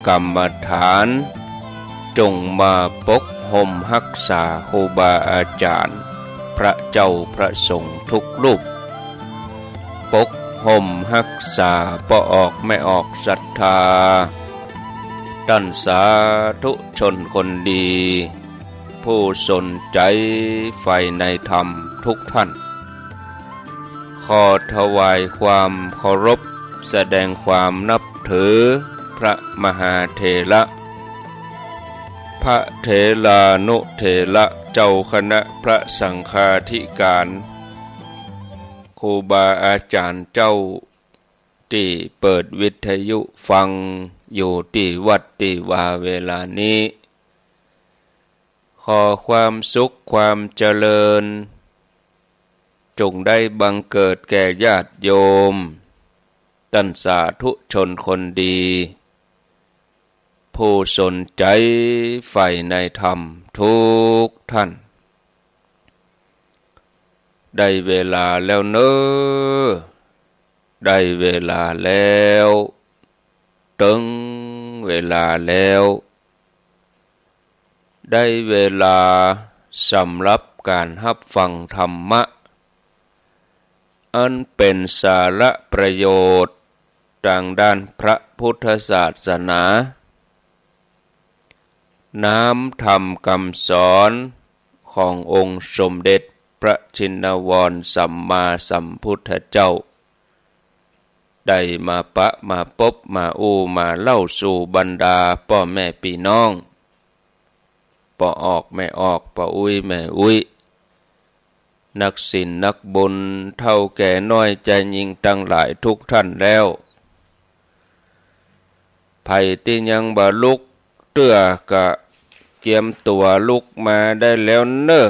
กรรมฐานจงมาปกห่มรักษาครูบาอาจารย์พระเจ้าพระสงฆ์ทุกรูปปกห่มรักษาบ่ออกไม่ออกศรัทธาท่านสาธุชนคนดีผู้สนใจใฝ่ในธรรมทุกท่านขอถวายความเคารพแสดงความนับถือพระมหาเถระพระเถรานุเถระเจ้าคณะพระสังฆาธิการครูบาอาจารย์เจ้าที่เปิดวิทยุฟังอยู่ที่วัดที่ว่าเวลานี้ขอความสุขความเจริญจงได้บังเกิดแก่ญาติโยมท่านสาธุชนคนดีผู้สนใจใฝ่ในธรรมทุกท่านได้เวลาแล้วเนอได้เวลาแล้วถึงเวลาแล้วได้เวลาสำหรับการรับฟังธรรมะอันเป็นสาระประโยชน์ทางด้านพระพุทธศาสนาน้ำธรรมคำสอนขององค์สมเด็จพระชินวรสัมมาสัมพุทธเจ้าได้มาปะมาพบมามาเล่าสู่บรรดาพ่อแม่พี่น้องพ่อออกแม่ออกพ่ออุ้ยแม่อุ้ยนักศีลนักบุญเท่าแก่น้อยใจยิ่งตั้งหลายทุกท่านแล้วไผที่ยังบ่ลุกเตื้อกะเกียมตัวลุกมาได้แล้วเน้อ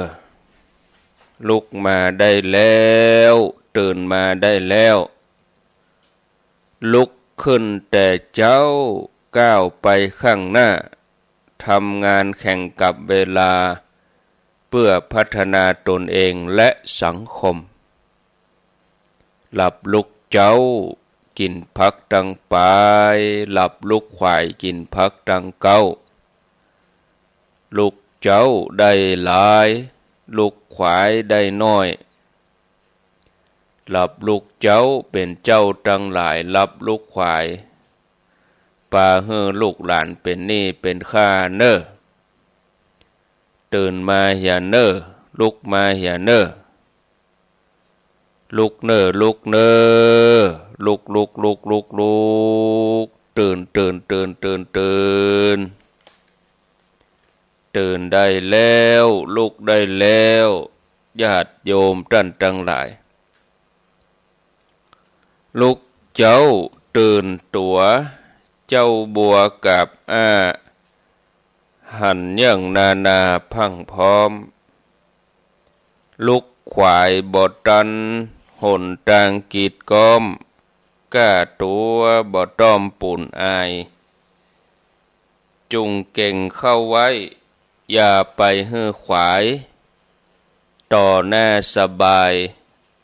ลุกมาได้แล้วตื่นมาได้แล้วลุกขึ้นแต่เจ้าก้าวไปข้างหน้าทำงานแข่งกับเวลาเพื่อพัฒนาตนเองและสังคมหลับลุกเจ้ากินพักดังปายหลับลุกควายกินพักดังเก้าลุกเจ้าได้หลายลุกควายได้น้อยหลับลุกเจ้าเป็นเจ้าตั้งหลายหลับลุกควายป่าเฮือลูกหลานเป็นหนี้เป็นข้าเน้อตื่นมาอย่าเน้อลุกมาอย่าเน้อลุกเน้อลุกเน้อลุกตื่นตื่นได้แล้วลุกได้แล้วญาติโยมท่านทั้งหลายลุกเจ้าตื่นตัวเจ้าบัวกับหันยังนาพังพร้อมลุกขวายบอตันหนทางกีดก้อมก้าตัวบอต้อมปุ่นอายจุงเก่งเข้าไว้อย่าไปฮื้อขวายต่อหน้าสบาย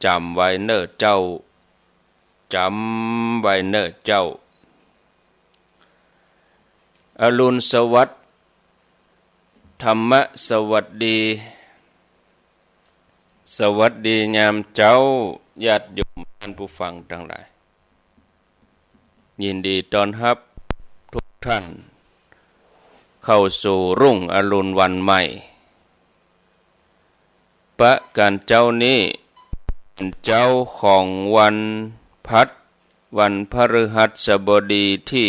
จำไว้เน้อเจ้าจำไว้เน้อเจ้าอรุณสวัสดิ์ธรรมะสวัสดีสวัสดียามเจ้าญาติโยมท่านผู้ฟังทั้งหลายยินดีต้อนรับทุกท่านเข้าสู่รุ่งอรุณวันใหม่ประการเจ้านี้เป็นเจ้าของวันพัดวันพฤหัสบดีที่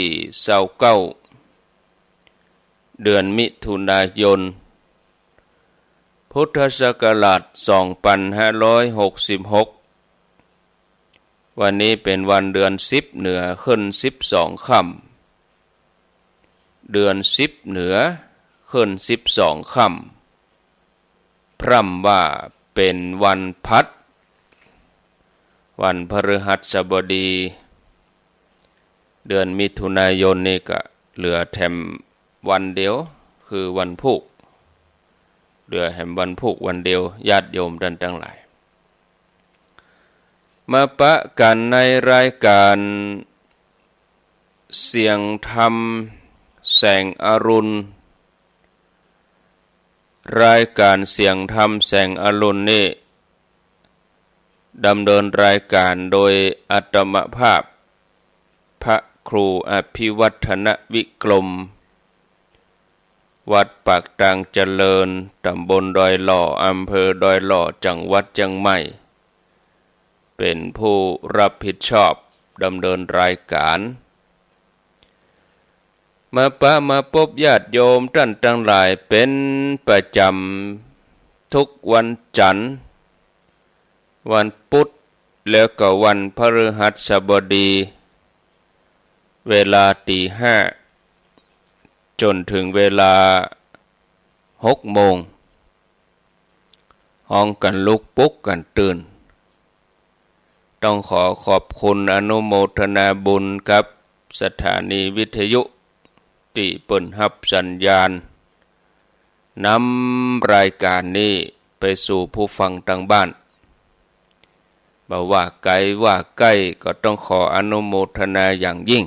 29เดือนมิถุนายนพุทธศักราช2566วันนี้เป็นวันเดือน10เหนือขึ้น12ค่ำเดือน10เหนือขึ้น12ค่ำพร่ำว่าเป็นวันพัดวันพฤหัสบดีเดือนมิถุนายนนี่ก็เหลือแถมวันเดียวคือวันพุธเหลือแถมวันพุธวันเดียวญาติโยมท่านทั้งหลายมาปะกันในรายการเสียงธรรม แสงอรุณรายการเสียงธรรมแสงอรุณนี่ดำเนินรายการโดยอาตมภาพพระครูอภิวัฒนวิกรมวัดปากตางเจริญตำบลดอยหล่ออำเภอดอยหล่อจังหวัดเชียงใหม่เป็นผู้รับผิดชอบดำเนินรายการมาพบญาติโยมท่านทั้งหลายเป็นประจำทุกวันจันทร์วันพุธแล้วก็วันพฤหัสบดีเวลาตี 5จนถึงเวลา6 โมงห้องกันลุกปุ๊กกันตื่นต้องขอขอบคุณอนุโมทนาบุญกับสถานีวิทยุที่เปิ่นรับสัญญาณนำรายการนี้ไปสู่ผู้ฟังทางบ้านบ่ว่าไกลว่าใกล้ก็ต้องขออนุโมทนาอย่างยิ่ง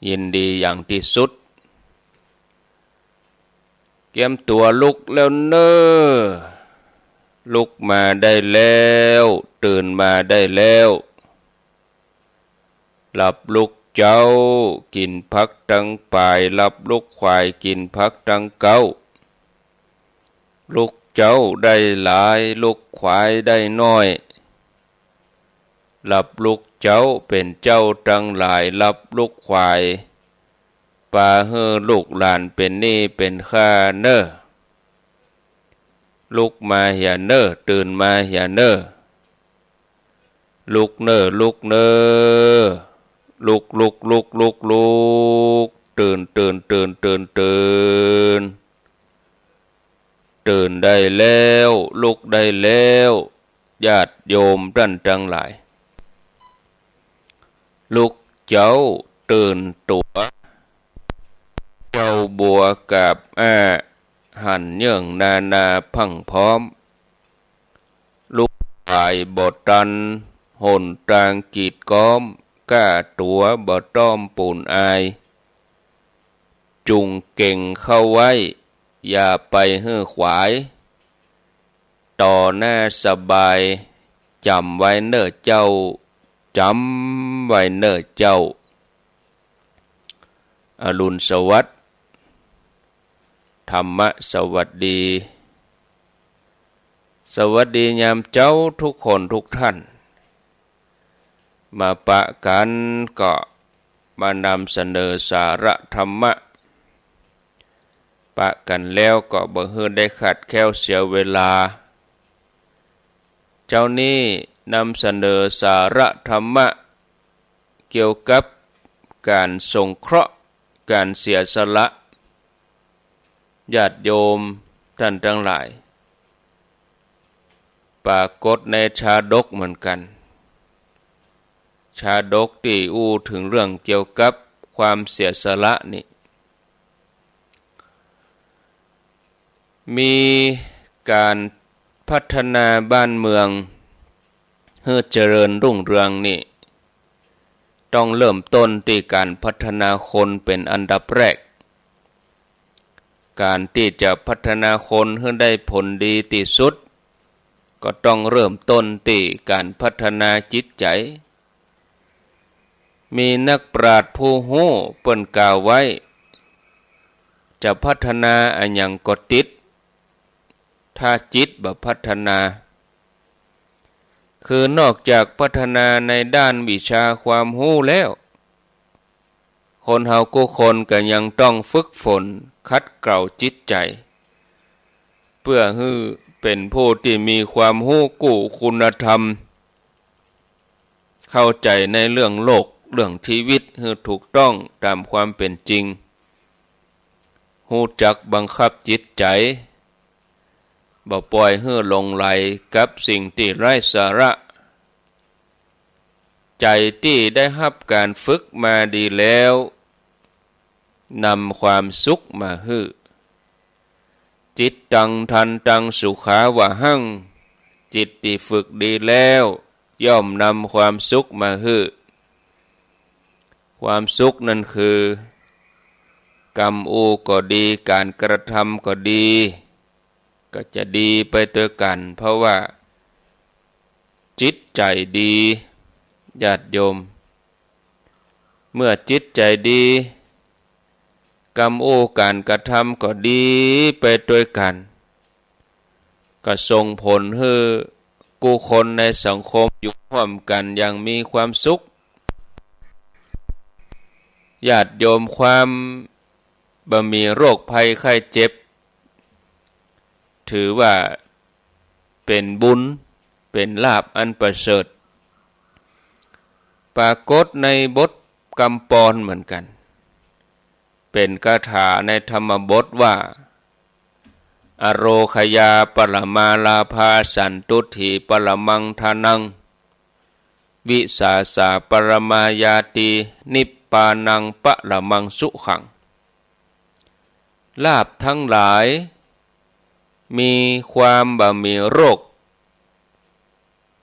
ยินดีอย่างที่สุดเตรียมตัวลุกแล้วเน้อลุกมาได้แล้วตื่นมาได้แล้วหลับลุกเจ้ากินพักตั้งป่ายหลับลุกควายกินพักตั้งเก้าลุกเจ้าได้หลายลุกควายได้น้อยหลับลุกเจ้าเป็นเจ้าตั้งหลายหลับลุกควายป่าเฮอลูกหลานเป็นนี่เป็นข้าเน้อลุกมาอย่าเน้อตื่นมาอย่าเน้อลุกเน้อลุกเน้อลุกตื่นตื่นได้แล้วลุกได้แล้วญาติโยมท่านทั้งหลายลุกเจ้าตื่นตัวเจ้าบัวกับหันเยื่องนาพังพร้อมลุกหายบ่ตันหนตางกีดก้อมก้าตัวบ่ต้อมปูนอายจุงเก่งเข้าไว้อย่าไปเฮือขวายต่อหน้าสบายจำไว้เน้อเจ้าจำไว้เน้อเจ้าอรุณสวัสดิ์ธรรมะสวัสดีสวัสดียามเจ้าทุกคนทุกท่านมาปะกันก็มานำเสนอสาระธรรมะปะกันแล้วก็บ่ฮือได้ขัดแคลวเสียเวลาเจ้านี้นำเสนอสาระธรรมะเกี่ยวกับการสงเคราะห์การเสียสละญาติโยมท่านทั้งหลายปรากฏในชาดกเหมือนกันชาดกที่อู้ถึงเรื่องเกี่ยวกับความเสียสละนี่มีการพัฒนาบ้านเมืองให้เจริญรุ่งเรืองนี่ต้องเริ่มต้นที่การพัฒนาคนเป็นอันดับแรกการที่จะพัฒนาคนให้ได้ผลดีที่สุดก็ต้องเริ่มต้นที่การพัฒนาจิตใจมีนักปราชญ์ผู้รู้เปิ้นกล่าวไว้จะพัฒนาอันหยังก็ติดถ้าจิตบ่พัฒนาคือนอกจากพัฒนาในด้านวิชาความรู้แล้วคนเฮาก็คนก็ยังต้องฝึกฝนคัดเกลาจิตใจเพื่อให้เป็นผู้ที่มีความรู้กู้คุณธรรมเข้าใจในเรื่องโลกเรื่องชีวิตให้ถูกต้องตามความเป็นจริงรู้จักบังคับจิตใจบ่ปล่อยให้หลงไหลกับสิ่งที่ไร้สาระใจที่ได้รับการฝึกมาดีแล้วนำความสุขมาให้จิตตังทันตังสุขาวะหังจิตที่ฝึกดีแล้วย่อมนำความสุขมาให้ความสุขนั่นคือ กรรมอูก็ดีการกระทำก็ดีก็จะดีไปด้วยกันเพราะว่าจิตใจดีญาติโยมเมื่อจิตใจดีกรรมอูการกระทำก็ดีไปด้วยกันก็ส่งผลให้ผู้คนในสังคมอยู่ร่วมกันอย่างมีความสุขญาติโยมความบ่มีโรคภัยไข้เจ็บถือว่าเป็นบุญเป็นลาภอันประเสริฐปรากฏในบทกำปรเหมือนกันเป็นคาถาในธรรมบทว่าอโรคยาปรมาลาภาสันตุถีปรมังทานังวิสาสาปรมายาตินิพปานังปรมังสุขังลาภทั้งหลายมีความบ่มีโรค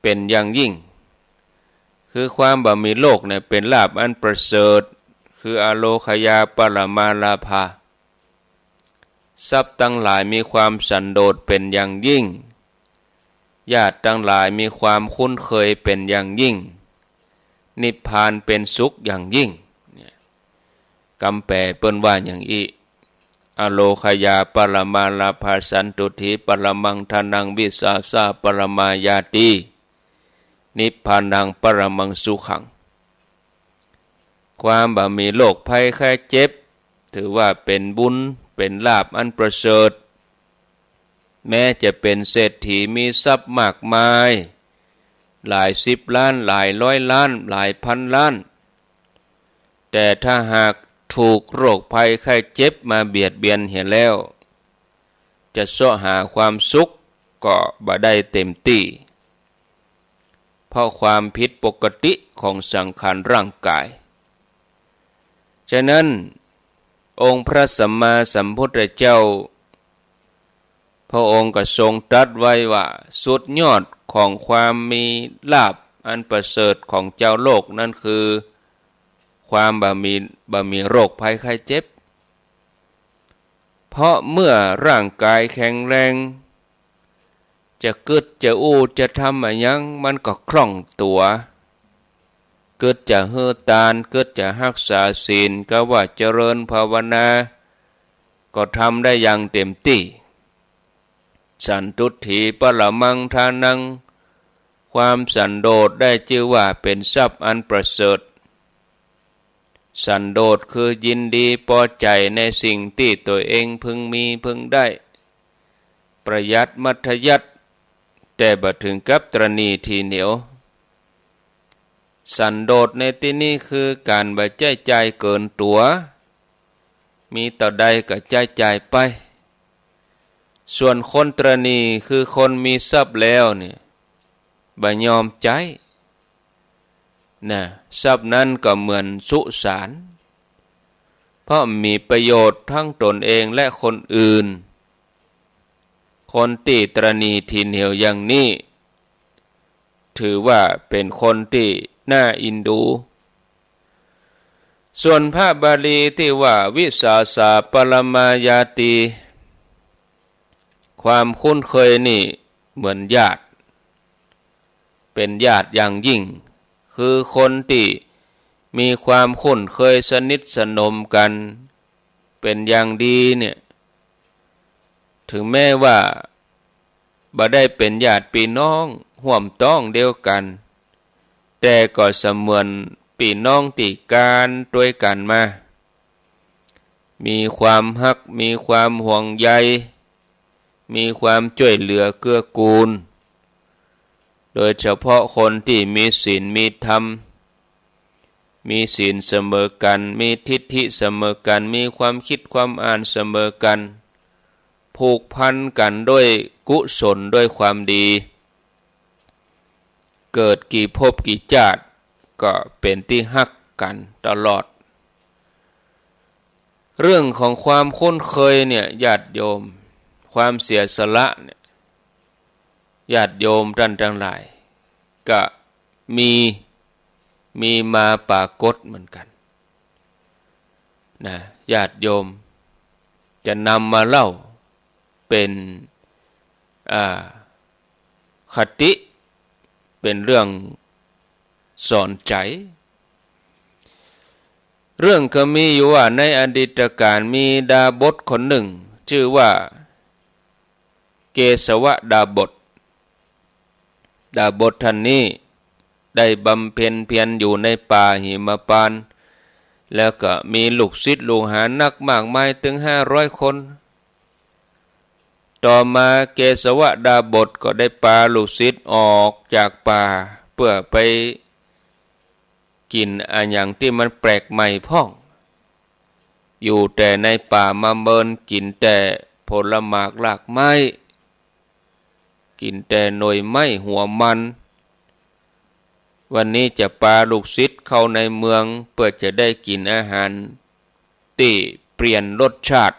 เป็นอย่างยิ่งคือความบ่มีโรคเนี่ยเป็นลาภอันประเสริฐคืออโลคยาปรมาลาภาทรัพย์ทั้งหลายมีความสันโดษเป็นอย่างยิ่งญาติทั้งหลายมีความคุ้นเคยเป็นอย่างยิ่งนิพพานเป็นสุขอย่างยิ่งกำแปลเปิ้นว่าอย่างอีอโลคยาปรมาลาภาสันตุถีปรมังทานังวิสาสาปรมายาตินิพพานังปรมังสุขังความบ่มีโรคภัยไข้เจ็บถือว่าเป็นบุญเป็นลาภอันประเสริฐแม้จะเป็นเศรษฐีมีทรัพย์มากมายหลายสิบล้านหลายร้อยล้านหลายพันล้านแต่ถ้าหากถูกโรคภัยไข้เจ็บมาเบียดเบียนเห็นแล้วจะเสาะหาความสุขก็บ่ได้เต็มที่เพราะความผิดปกติของสังขารร่างกายฉะนั้นองค์พระสัมมาสัมพุทธเจ้าพระองค์ก็ทรงตรัสไว้ว่าสุดยอดของความมีลาภอันประเสริฐของเจ้าโลกนั่นคือความบ่มีโรคภัยไข้เจ็บเพราะเมื่อร่างกายแข็งแรงจะกึดจะอู้จะทำอะไรยังมันก็คล่องตัวเกิดจะเฮือตานเกิดจะรักษาศีลก็ว่าเจริญภาวนาก็ทำได้อย่างเต็มที่สันตุถีปรมังทานังความสันโดษได้ชื่อว่าเป็นทรัพย์อันประเสริฐสันโดษคือยินดีพอใจในสิ่งที่ตัวเองพึงมีพึงได้ประหยัดมัธยัสถ์แต่บ่ถึงกับตรณีทีเหนียวสันโดษในที่นี้คือการบ่ใจใจเกินตัวมีต่อใดก็ใจไปส่วนคนตรณีคือคนมีทรัพย์แล้วเนี่ยบ่ยอมใจนะทรัพย์นั้นก็เหมือนสุสานเพราะมีประโยชน์ทั้งตนเองและคนอื่นคนที่ตรณีทีเหนียวอย่างนี้ถือว่าเป็นคนที่น่าอินดูส่วนพระบาลีที่ว่าวิสาสาปรมายาติความคุ้นเคยนี่เหมือนญาติเป็นญาติอย่างยิ่งคือคนที่มีความคุ้นเคยสนิทสนมกันเป็นอย่างดีเนี่ยถึงแม้ว่าบ่ได้เป็นญาติพี่น้องร่วมต้องเดียวกันแต่ก็เสมือนพี่น้องที่การด้วยกันมามีความฮักมีความห่วงใยมีความช่วยเหลือเกื้อกูลโดยเฉพาะคนที่มีศีลมีธรรมมีศีลเสมอกันมีทิฏฐิเสมอกันมีความคิดความอ่านเสมอกันผูกพันกันด้วยกุศลด้วยความดีเกิดกี่ภพกี่ชาติก็เป็นที่ฮักกันตลอดเรื่องของความคุ้นเคยเนี่ยญาติโยมความเสียสละเนี่ยญาติโยมท่านทั้งหลายก็มีมาปรากฏเหมือนกันนะญาติโยม จะนำมาเล่าเป็นคติเป็นเรื่องสอนใจเรื่องก็มีอยู่ว่าในอดีตการมีดาบสคนหนึ่งชื่อว่าเกสวดาบสท่านนี้ได้บำเพ็ญเพียรอยู่ในป่าหิมพานต์แล้วก็มีลูกศิษย์ลูกหานักมากมายถึง500 คนต่อมาเกสวดาบสก็ได้พาลูกศิษย์ออกจากป่าเพื่อไปกินอย่างที่มันแปลกใหม่พ้องอยู่แต่ในป่ามาเมินกินแต่ผลหมากรากไม้กินแต่หน่วยไม้หัวมันวันนี้จะพาลูกศิษย์เข้าในเมืองเพื่อจะได้กินอาหารที่เปลี่ยนรสชาติ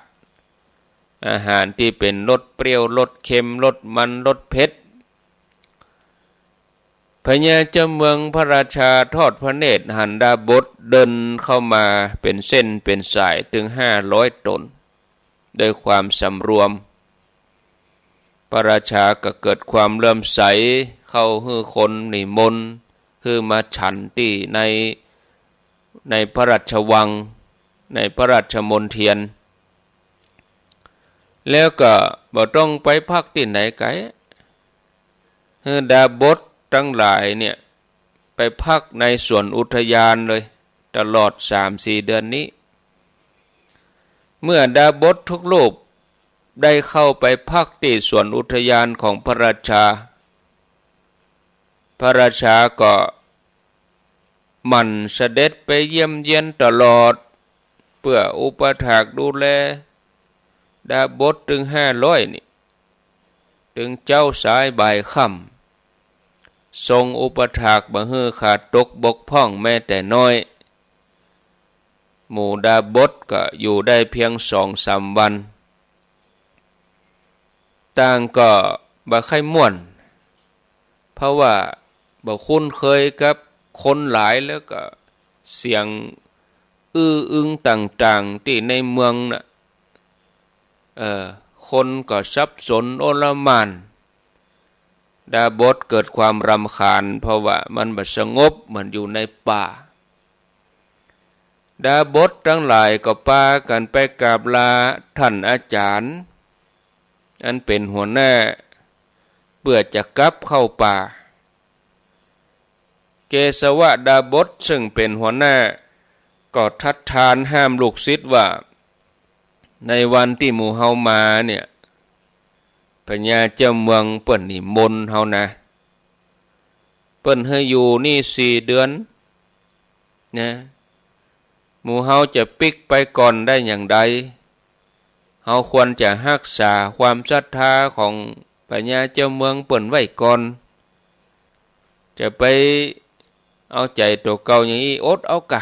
อาหารที่เป็นรสเปรี้ยวรสเค็มรสมันรสเผ็ดพญาเจ้าเมืองพระราชาทอดพระเนตรหันดาบสเดินเข้ามาเป็นเส้นเป็นสายถึง500 ตนโดยความสำรวมพระราชาก็เกิดความเลื่อมใสเข้าฮื้อคนนิมนต์ฮื้อมาฉันที่ในพระราชวังในพระราชมณฑลแล้วก็บ่ต้องไปพักที่ไหนไกลดาบสทั้งหลายเนี่ยไปพักในสวนอุทยานเลยตลอด 3-4 เดือนนี้เมื่อดาบสทุกรูปได้เข้าไปพักที่สวนอุทยานของพระราชาก็หมั่นเสด็จไปเยี่ยมเยียนตลอดเพื่ออุปถากดูแลดาบสถึง500นี่ถึงเจ้าสายบ่ายค่ำทรงอุปถากบ่ฮื้อขาดตกบกพร่องแม้แต่น้อยหมู่ดาบสก็อยู่ได้เพียง 2-3 วันต่างก็บ่ค่อยม่วนเพราะว่าบ่คุ้นเคยกับคนหลายแล้วก็เสียงอื้ออึงต่างๆที่ในเมืองน่ะคนก็สับสนโอลหม่านดาบสเกิดความรำคาญเพราะว่ามันบ่สงบเหมือนอยู่ในป่าดาบสทั้งหลายก็พากันไปกราบลาท่านอาจารย์อันเป็นหัวหน้าเพื่อจะกลับเข้าป่าเกสวดาบสซึ่งเป็นหัวหน้าก็ทัดทานห้ามลูกศิษย์ว่าในวันที่หมู่เฮามาเนี่ยพญาเจ้าเมืองเปิ้นนิมนต์เฮานะเปิ้นให้อยู่นี่4 เดือนนะหมู่เฮาจะปิกไปก่อนได้อย่างใดเฮาควรจะรักษาความศรัทธาของพญาเจ้าเมืองเปิ้นไว้ก่อนจะไปเอาใจตัวเก่าอย่างนี้อดเอากะ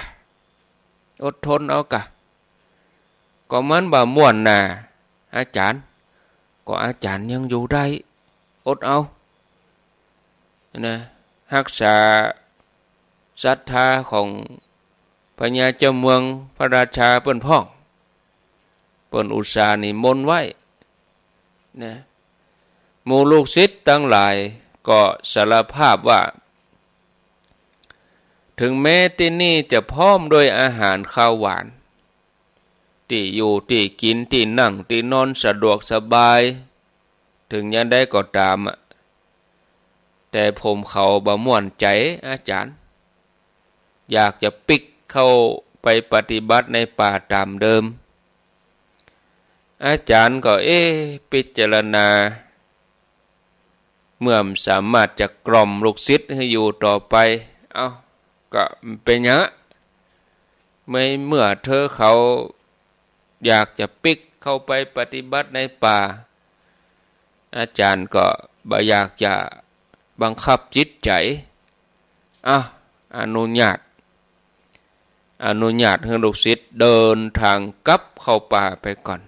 อดทนเอากะก็มันบ่ม่วนน่ะอาจารย์ก็อาจารย์ยังอยู่ได้อดเอานะรักษาศรัทธาของพญาเจ้าเมืองพระราชาเปิ้นพ้องเปิ้นอุตส่าห์นิมนต์ไว้นะหมู่ลูกศิษย์ทั้งหลายก็สารภาพว่าถึงแม้ที่นี่จะพร้อมด้วยอาหารข้าวหวานที่อยู่ที่กินที่นั่งที่นอนสะดวกสบายถึงยังได้ก็ตามแต่ผมเขาบ่ม่วนใจอาจารย์อยากจะปิกเข้าไปปฏิบัติในป่าตามเดิมอาจารย์ก็พิจารณาเมื่อสามารถจะกล่อมลูกศิษย์ให้อยู่ต่อไปก็เป็นอย่างไม่เมื่อเธอเขาอยากจะปิกเข้าไปปฏิบัติในป่าอาจารย์ก็บ่อยากจะบังคับจิตใจอนุญาตให้ลูกศิษย์เดินทางกลับเข้าป่าไปก่อน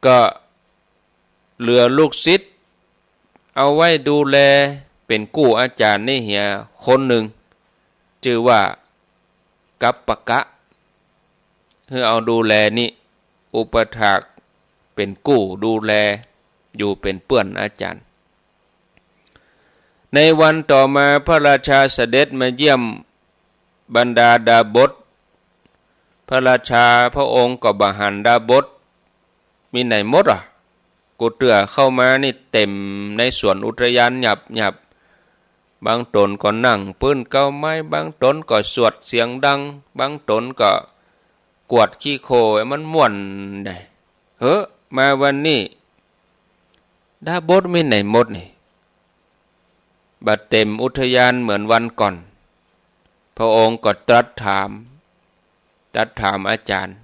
ก็เหลือลูกศิษย์เอาไว้ดูแลเป็นกู้อาจารย์นี่เหียคนหนึ่งชื่อว่ากัปปะกะคือเอาดูแลนี่ อุปถากเป็นกู้ดูแลอยู่เป็นเพื่อนอาจารย์ในวันต่อมาพระราชาเสด็จมาเยี่ยมบรรดาดาบสพระราชาพระองค์ก็บหันดาบสมีไหนหมดกูเตือเข้ามานี่เต็มในสวนอุทยานหยับบางตนก็นั่งปื้นเก้าไม้บางตนก็สวดเสียงดังบางตนก็กวดขี้โคมันม่วนได้มาวันนี้ดาบสมีไหนหมดนี่บัดเต็มอุทยานเหมือนวันก่อนพระองค์ก็ตรัสถามอาจารย์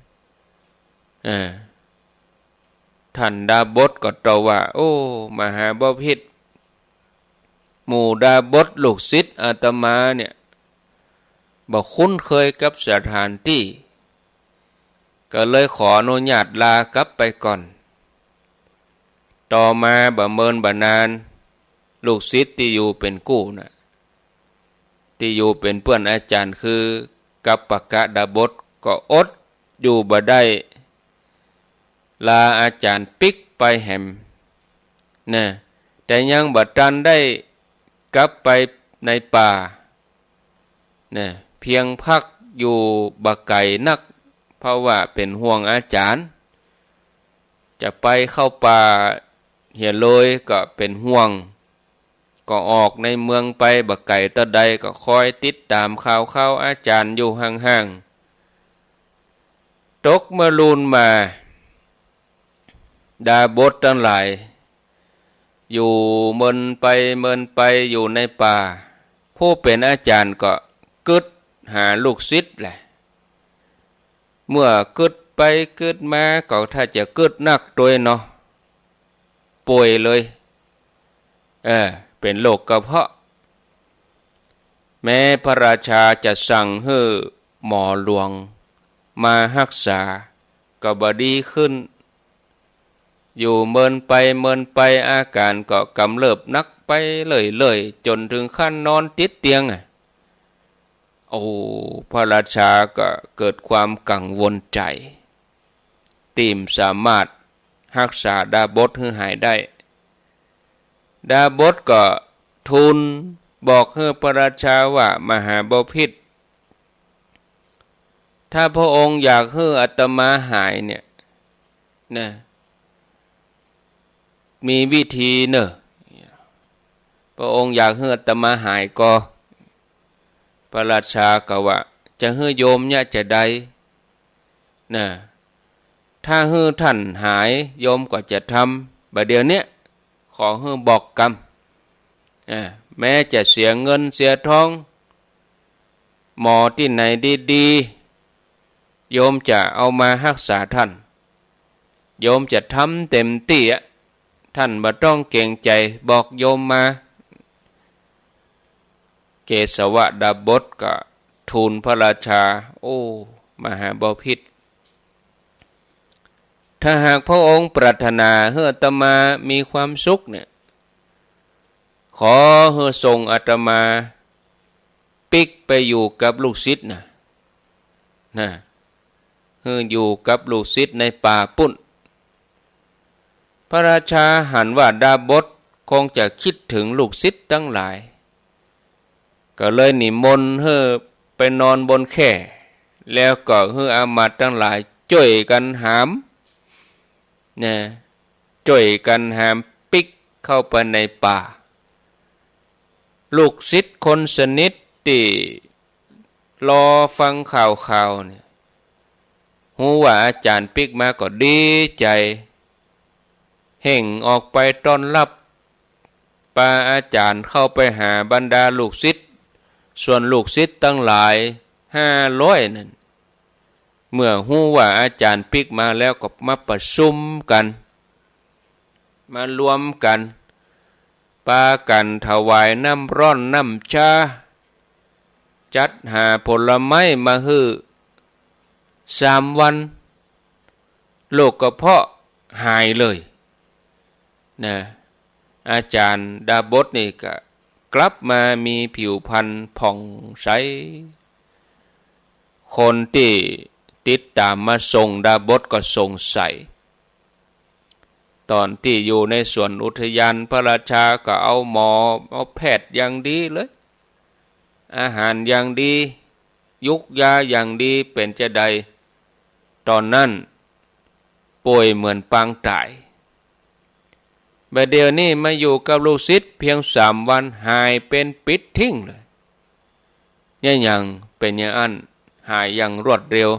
ท่านดาบสก็ตอบว่าโอ้มหาบพิตรหมู่ดาบสลูกศิษย์อาตมาเนี่ยบ่คุ้นเคยกับสถานที่ก็เลยขออนุญาตลากลับไปก่อนต่อมาบ่เมินบ่นานลูกศิษย์ที่อยู่เป็นกู้นะที่อยู่เป็นเพื่อนอาจารย์คือกัปปะกะดาบสก็อดอยู่บ่ได้ลาอาจารย์ปิกไปแหมนะแต่ยังบ่ทันได้กลับไปในป่านะเพียงพักอยู่บ่ไกลนักเพราะว่าเป็นห่วงอาจารย์จะไปเข้าป่าเหี่ยเลยก็เป็นห่วงก็ออกในเมืองไปบ่ไกลตะใดก็คอยติดตามข่าวอาจารย์อยู่ห่างๆตกเมื่อลูนมาดาบสทั้งหลายอยู่เมินไปอยู่ในป่าผู้เป็นอาจารย์ก็กึดหาลูกศิษย์แหละเมื่อกึดไปกึดมาก็ถ้าจะกึดนักตัวเนาะป่วยเลยเป็นโรคกระเพาะแม้พระราชาจะสั่งให้หมอหลวงมารักษาก็บ่ดีขึ้นอยู่เมินไปอาการก็กำเริบนักไปเลยจนถึงขั้นนอนติดเตียงโอ้พระราชาก็เกิดความกังวลใจตีมสามารถรักษาดาบสให้หายได้ดาบสก็ทูลบอกให้พระราชาว่ามหาบพิตรถ้าพระองค์อยากให้อาตมาหายเนี่ยนะมีวิธีเนอะพระองค์อยากให้อาตมาหายก็พระราชาก็ว่าจะให้โยมเนี่ยจะได้นะถ้าให้ท่านหายโยมก็จะทำบัดเดี๋ยวนี้ขอให้บอกกรรมแม้จะเสียเงินเสียทองหมอที่ไหนดีๆโยมจะเอามารักษาท่านโยมจะทำเต็มที่ท่านบ่ต้องเกรงใจบอกโยมมาเกศวดาบสก็ทูลพระราชาโอ้มหาบพิตรถ้าหากพระองค์ปรารถนาให้อาตมามีความสุขเนี่ยขอให้ส่งอาตมาปิกไปอยู่กับลูกศิษย์นะให้อยู่กับลูกศิษย์ในป่าปุ้นพระราชาหันว่าดาบสคงจะคิดถึงลูกศิษย์ทั้งหลายก็เลยนิมนต์ให้ไปนอนบนแคร่แล้วก็ให้อามาตย์ทั้งหลายช่วยกันหามช่วยกันหามปิกเข้าไปในป่าลูกศิษย์คนสนิทที่รอฟังข่าวเนี่ยหูว่าอาจารย์ปิกมาก็ดีใจเห่งออกไปต้อนรับปาอาจารย์เข้าไปหาบรรดาลูกศิษย์ส่วนลูกศิษย์ตั้งหลาย500นั่นเมื่อหูว่าอาจารย์ปิกมาแล้วก็มาประชุมกันมารวมกันปากันถวายน้ำร้อนน้ำชาจัดหาผลไม้มาให้3 วันโรคกระเพาะหายเลยนะอาจารย์ดาบสนี่ก็กลับมามีผิวพรรณผ่องใสคนที่ ติดตามมาส่งดาบทก็สงสัยตอนที่อยู่ในสวนอุทยานพระราชาก็เอาหมอเอาแพทย์อย่างดีเลยอาหารอย่างดียุกยาอย่างดีเป็นจะใดตอนนั้นป่วยเหมือนปางตายบัดเดี๋ยวนี้มาอยู่กับลูกศิษย์เพียง3 วันหายเป็นปิดทิ้งเลยยังเป็นอย่างอันหายอย่างรวดเร็ว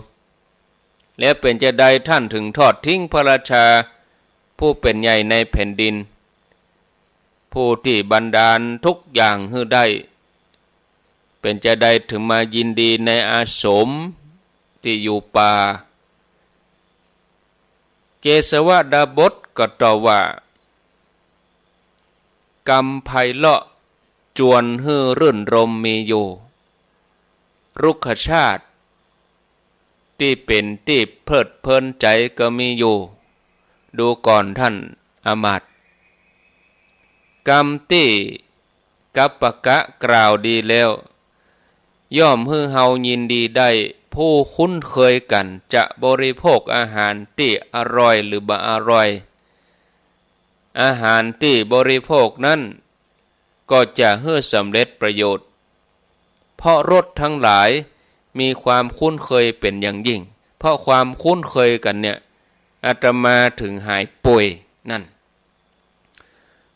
และเป็นจะใดท่านถึงทอดทิ้งพระราชาผู้เป็นใหญ่ในแผ่นดินผู้ที่บันดาลทุกอย่างให้ได้เป็นจะใดถึงมายินดีในอาสมที่อยู่ป่าเกสวดาบทก็ตอบว่ากรรมไพเราะจวนฮือรื่นรมมีอยู่รุกขชาติที่เป็นที่เพลิดเพลินใจก็มีอยู่ดูก่อนท่านอามาตย์กรรมที่กัปปะกะกล่าวดีแล้วย่อมฮือเฮายินดีได้ผู้คุ้นเคยกันจะบริโภคอาหารที่อร่อยหรือบ่อร่อยอาหารที่บริโภคนั้นก็จะให้สำเร็จประโยชน์เพราะรสทั้งหลายมีความคุ้นเคยเป็นอย่างยิ่งเพราะความคุ้นเคยกันเนี่ยอาตมาถึงหายป่วยนั่น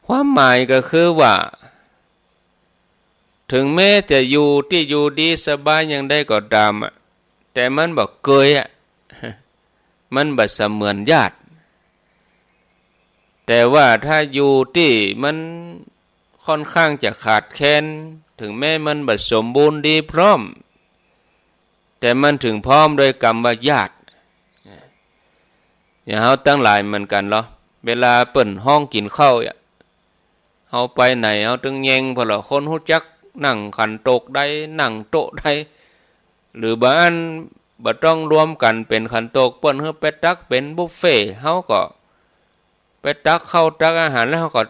ความหมายก็คือว่าถึงแม้จะอยู่ที่อยู่ดีสบายอย่างได้ก็ตามแต่มันบอกเกยมันบัดเสมือนญาติแต่ว่าถ้าอยู่ที่มันค่อนข้างจะขาดแคลนถึงแม้มันบัดสมบูรณ์ดีพร้อมแต่มันถึงพร้อมโดยกรรมว่าญาติอย่างเฮาตั้งหลายเหมือนกันเหรอเวลาเปิ่นห้องกินข้าวเฮาไปไหนเฮาตึงแยงพอละคนฮู้จักนั่งขันโตกได้นั่งโต๊ะได้หรือบ้านบ่ต้องรวมกันเป็นขันโตกเปิ้นเฮาไปตักเป็นบุฟเฟ่เฮาก็ไปตักข้าวตักอาหารแล้วเฮาก็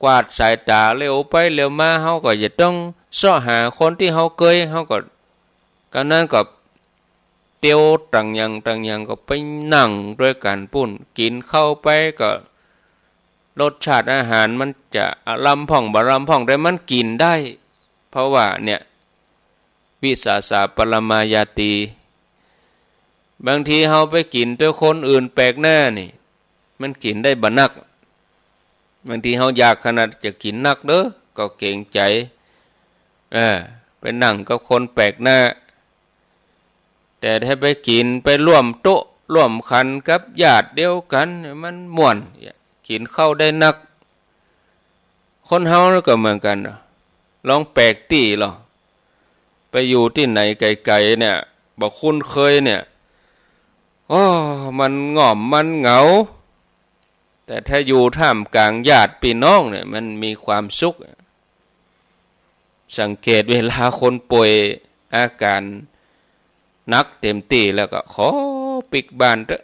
กวาดสายตาเร็วไปเร็วมาเฮาก็จะต้องเสาะหาคนที่เฮาเคยเฮาก็กันนั้นก็เตียวต่างอย่างก็ไปนั่งด้วยกันปุ่นกินเข้าไปก็รสชาติอาหารมันจะลำพ่องบ่ลำพ่องแต่มันกินได้เพราะว่าเนี่ยวิสาสะปรมายาตีบางทีเฮาไปกินด้วยคนอื่นแปลกหน้านี่มันกินได้บ่นักบางทีเฮาอยากขนาดจะกินนักเด้อก็เกรงใจไปนั่งกับคนแปลกหน้าแต่ถ้าไปกินไปร่วมโต๊ะร่วมขันกับญาติเดียวกันมันม่วนกินเข้าได้นักคนเฮาก็เหมือนกันลองแปลกตี้หรอไปอยู่ที่ไหนไกลๆเนี่ยบ่คุ้นเคยเนี่ยมันง่อมมันเหงาแต่ถ้าอยู่ท่ามกลางญาติพี่น้องเนี่ยมันมีความสุขสังเกตเวลาคนป่วยอาการนักเต็มที่แล้วก็ขอปิกบ้านเถอะ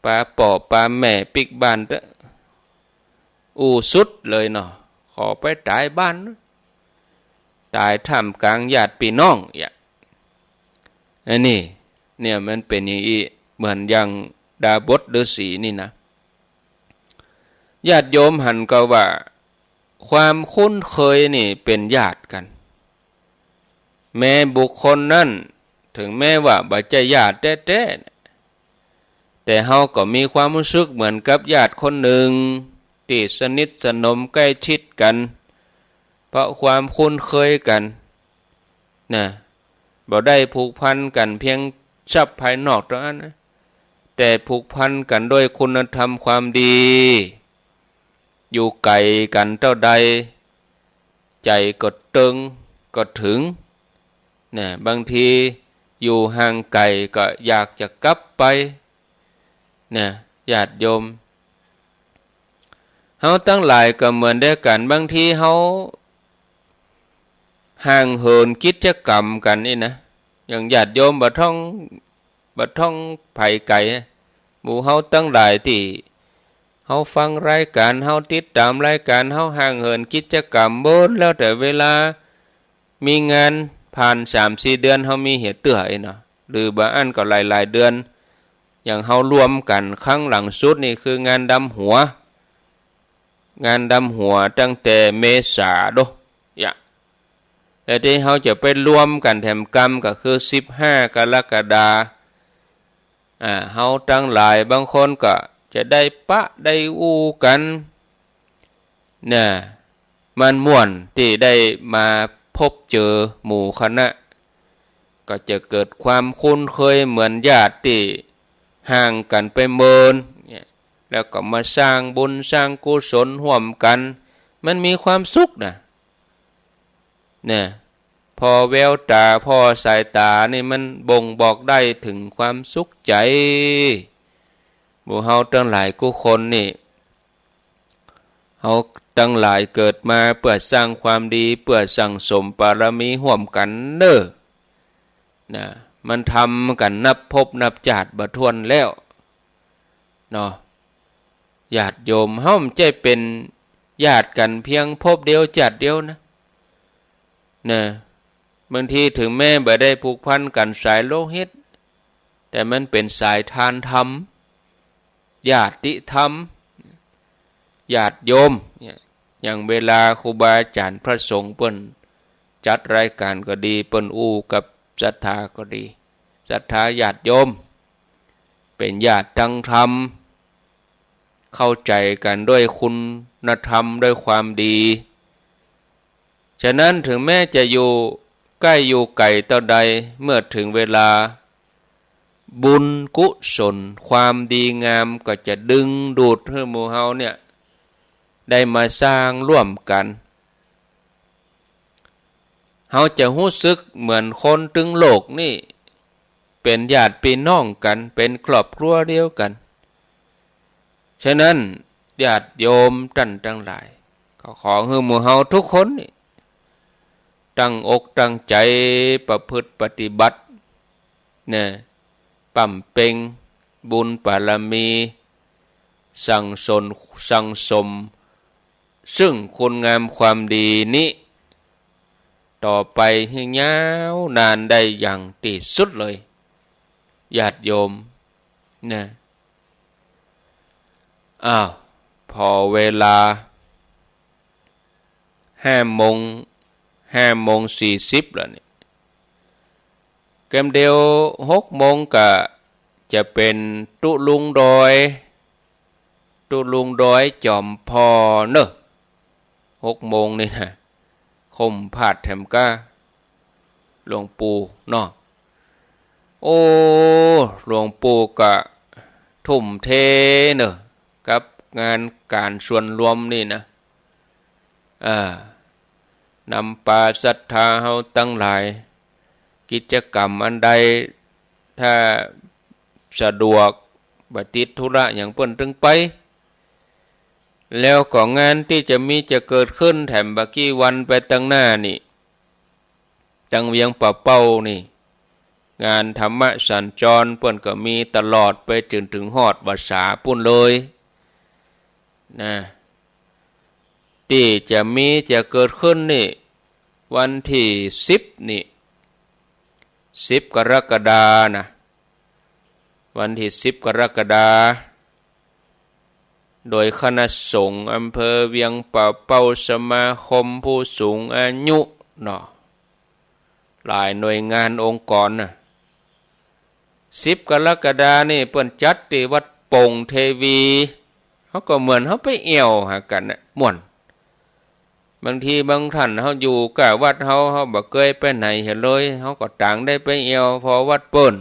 ป้าป่อป้าแม่ปิกบ้านเถอะสุดเลยเนาะขอไปตายบ้านตายท่ามกลางญาติพี่น้องอันนี้เนี่ยมันเป็นอย่างนี้เหมือนอย่างดาบทฤาษีนี่นะญาติโยมหันก็ว่าความคุ้นเคยนี่เป็นญาติกันแม้บุคคลนั้นถึงแม้ว่าบ่ใช่ญาติแท้ๆแต่เฮาก็มีความรู้สึกเหมือนกับญาติคนหนึ่งที่สนิทสนมใกล้ชิดกันเพราะความคุ้นเคยกันนะบ่ได้ผูกพันกันเพียงทรัพย์ภายนอกเท่านั้นนะแต่ผูกพันกันด้วยคุณธรรมความดีอยู่ไกลกันเท่าใดใจก็ตึงก็ถึงนะบางทีอยู่ห่างไกลก็อยากจะกลับไปนะญาติโยมเฮาทั้งหลายก็เหมือนเดียวกันบางทีเฮาห่างเหินกิจกรรมกันนี่นะอย่างญาติโยมบ่ท่องไผไก่หมู่เฮาทั้งหลายที่เฮาฟังรายการเฮาติดตามรายการเฮาห่างเหินกิจกรรมบ่นแล้วแต่เวลามีงานผ่าน 3-4 เดือนเฮามีเหตุเตื้อเนาะ หรือบางอันก็หลายๆเดือนอย่างเฮารวมกันครั้งหลังสุดนี่คืองานดำหัวตั้งแต่เมษาโดอย่าแต่ที่เฮาจะไปรวมกันแถมกรรมก็คือ15กรกฎาคมเฮาตั้งหลายบางคนก็จะได้ปะได้อู้กันน่ะมันม่วนที่ได้มาพบเจอหมู่คณะก็จะเกิดความคุ้นเคยเหมือนญาติที่ห่างกันไปเมินแล้วก็มาสร้างบุญสร้างกุศลร่วมกันมันมีความสุขเนี่ยพอแววตาพอสายตานี่มันบ่งบอกได้ถึงความสุขใจหมู่เฮาทั้งหลายกุคนนี่เฮาทั้งหลายเกิดมาเพื่อสร้างความดีเพื่อสั่งสมบารมีร่วมกันนะมันทำกันนับพบนับชาติบ่ถ้วนแล้วเนาะญาติโยมเฮาไม่ใช่เป็นญาติกันเพียงพบเดียวชาติเดียวนะบางทีถึงแม้บ่ได้ผูกพันกันสายโลหิตแต่มันเป็นสายทานธรรมญาติธรรมญาติโยมอย่างเวลาครูบาอาจารย์พระสงฆ์เปิ้นจัดรายการก็ดีเปิ้นอู้กับศรัทธาก็ดีศรัทธาญาติโยมเป็นญาติทางธรรมเข้าใจกันด้วยคุณธรรมด้วยความดีฉะนั้นถึงแม้จะอยู่ใกล้อยู่ไกลเท่าใดเมื่อถึงเวลาบุญกุศลความดีงามก็จะดึงดูดให้หมู่เฮาเนี่ยได้มาสร้างร่วมกันเฮาจะรู้สึกเหมือนคนตึงโลกนี่เป็นญาติพี่น้องกันเป็นครอบครัวเดียวกันฉะนั้นญาติโยมท่านทั้งหลายก็ขอให้หมู่เฮาทุกคนนี่ตั้งอกตั้งใจประพฤติปฏิบัติปั่มเพ็งบุญบารมีสั่งสมซึ่งคุณงามความดีนี้ต่อไปให้ยาวนานได้อย่างที่สุดเลยญาติโยมพอเวลา5:40แล้วนี่เกมเดียว6:00ก็จะเป็นตุลุงดอยจอมพอเนอะ6:00นี่นะคมพาดแถมก้าหลวงปู่เนาะโอ้หลวงปู่ก็ทุ่มเทเนอะกับงานการส่วนรวมนี่นะนำปาศรัทธาเฮาตั้งหลายกิจกรรมอันใดถ้าสะดวกบ่ติดธุระอย่างเพิ่นถึงไปแล้วก็งานที่จะเกิดขึ้นแถมบักกี้วันไปตั้งหน้านี่จังเวียงป่าเป้านี่งานธรรมะสัญจรเพิ่นก็มีตลอดไปจนถึงฮอดวัดสาปุ่นเลยที่จะเกิดขึ้นนี่วันที่10นี่10กรกฎาคมนะวันที่10กรกฎาคมโดยคณะสงฆ์อำเภอเวียงป่าเป้าสมาคมผู้สูงอายุเนาะหลายหน่วยงานองค์กร10กรกฎาคมนี่เปิ้นจัดที่วัดโป่งเทวีเขาก็เหมือนเขาไปเอี่ยวหากันม่วนบางทีบางท่านเขาอยู่กับวัดเขาบ่เคยไปไหนเห็นเลยเขาก็ต่างได้ไปเอี่ยวพอวัดเปิ้น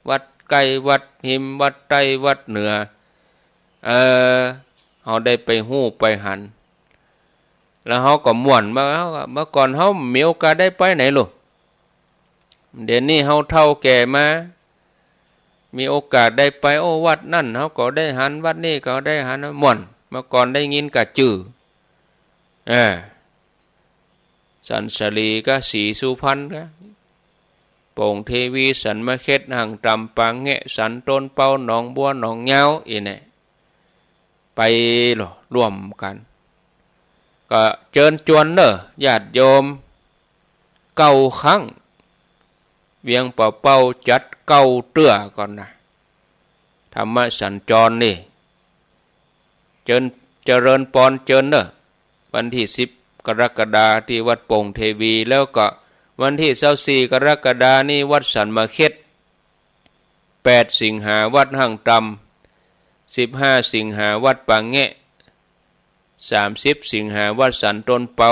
วัดไกลวัดหิมวัดใต้วัดเหนือเขาได้ไปฮู้ไปหันแล้วเขาก็ม่วนมาเมื่อก่อนเขามีโอกาสได้ไปไหนลูกเดี๋ยวนี้เขาเฒ่าแก่มามีโอกาสได้ไปวัดนั่นเขาก็ได้หันวัดนี้ก็ได้หันม่วนเมื่อก่อนได้ยินกะจื้อสันสลีก็สีสุพรรณก็โป่งเทวีสันมะเข็ดห่างตำปางแงะสันต้นเป้าหนองบัวหนองเหงาอีเนี่ยไปร่วมกันก็เชิญชวนญาติโยม9 ครั้งเวียงป่าเป้าจัด เก้าเตื้อก่อนนะธรรมสัญจรนี่เจริญปอนเจิญเนอะวันที่10 กรกฎาที่วัดโป่งเทวีแล้วก็วันที่24 กรกฎานี่วัดสันมะเข็ด8 สิงหาวัดหั่งตำ15 สิงหาวัดปางแงะ30 สิงหาวัดสันต้นเปา